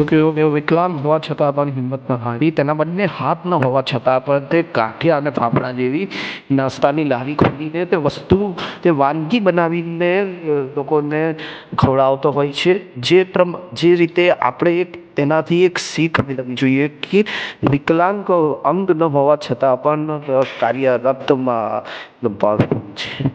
તેઓ વિકલાંગ હોવા છતાં પણ હિંમત ન હારી. તેના બંને હાથ ન હોવા છતાં પણ તે ગાંઠિયા અને ફાફડા જેવી નાસ્તાની લારી ખોલીને તે વાનગી બનાવીને લોકોને ખવડાવતો હોય છે. જે રીતે આપણે તેનાથી એક શીખ મેળવવી જોઈએ કે વિકલાંગ અંગ ન હોવા છતાં પણ કાર્યરતમાં છે.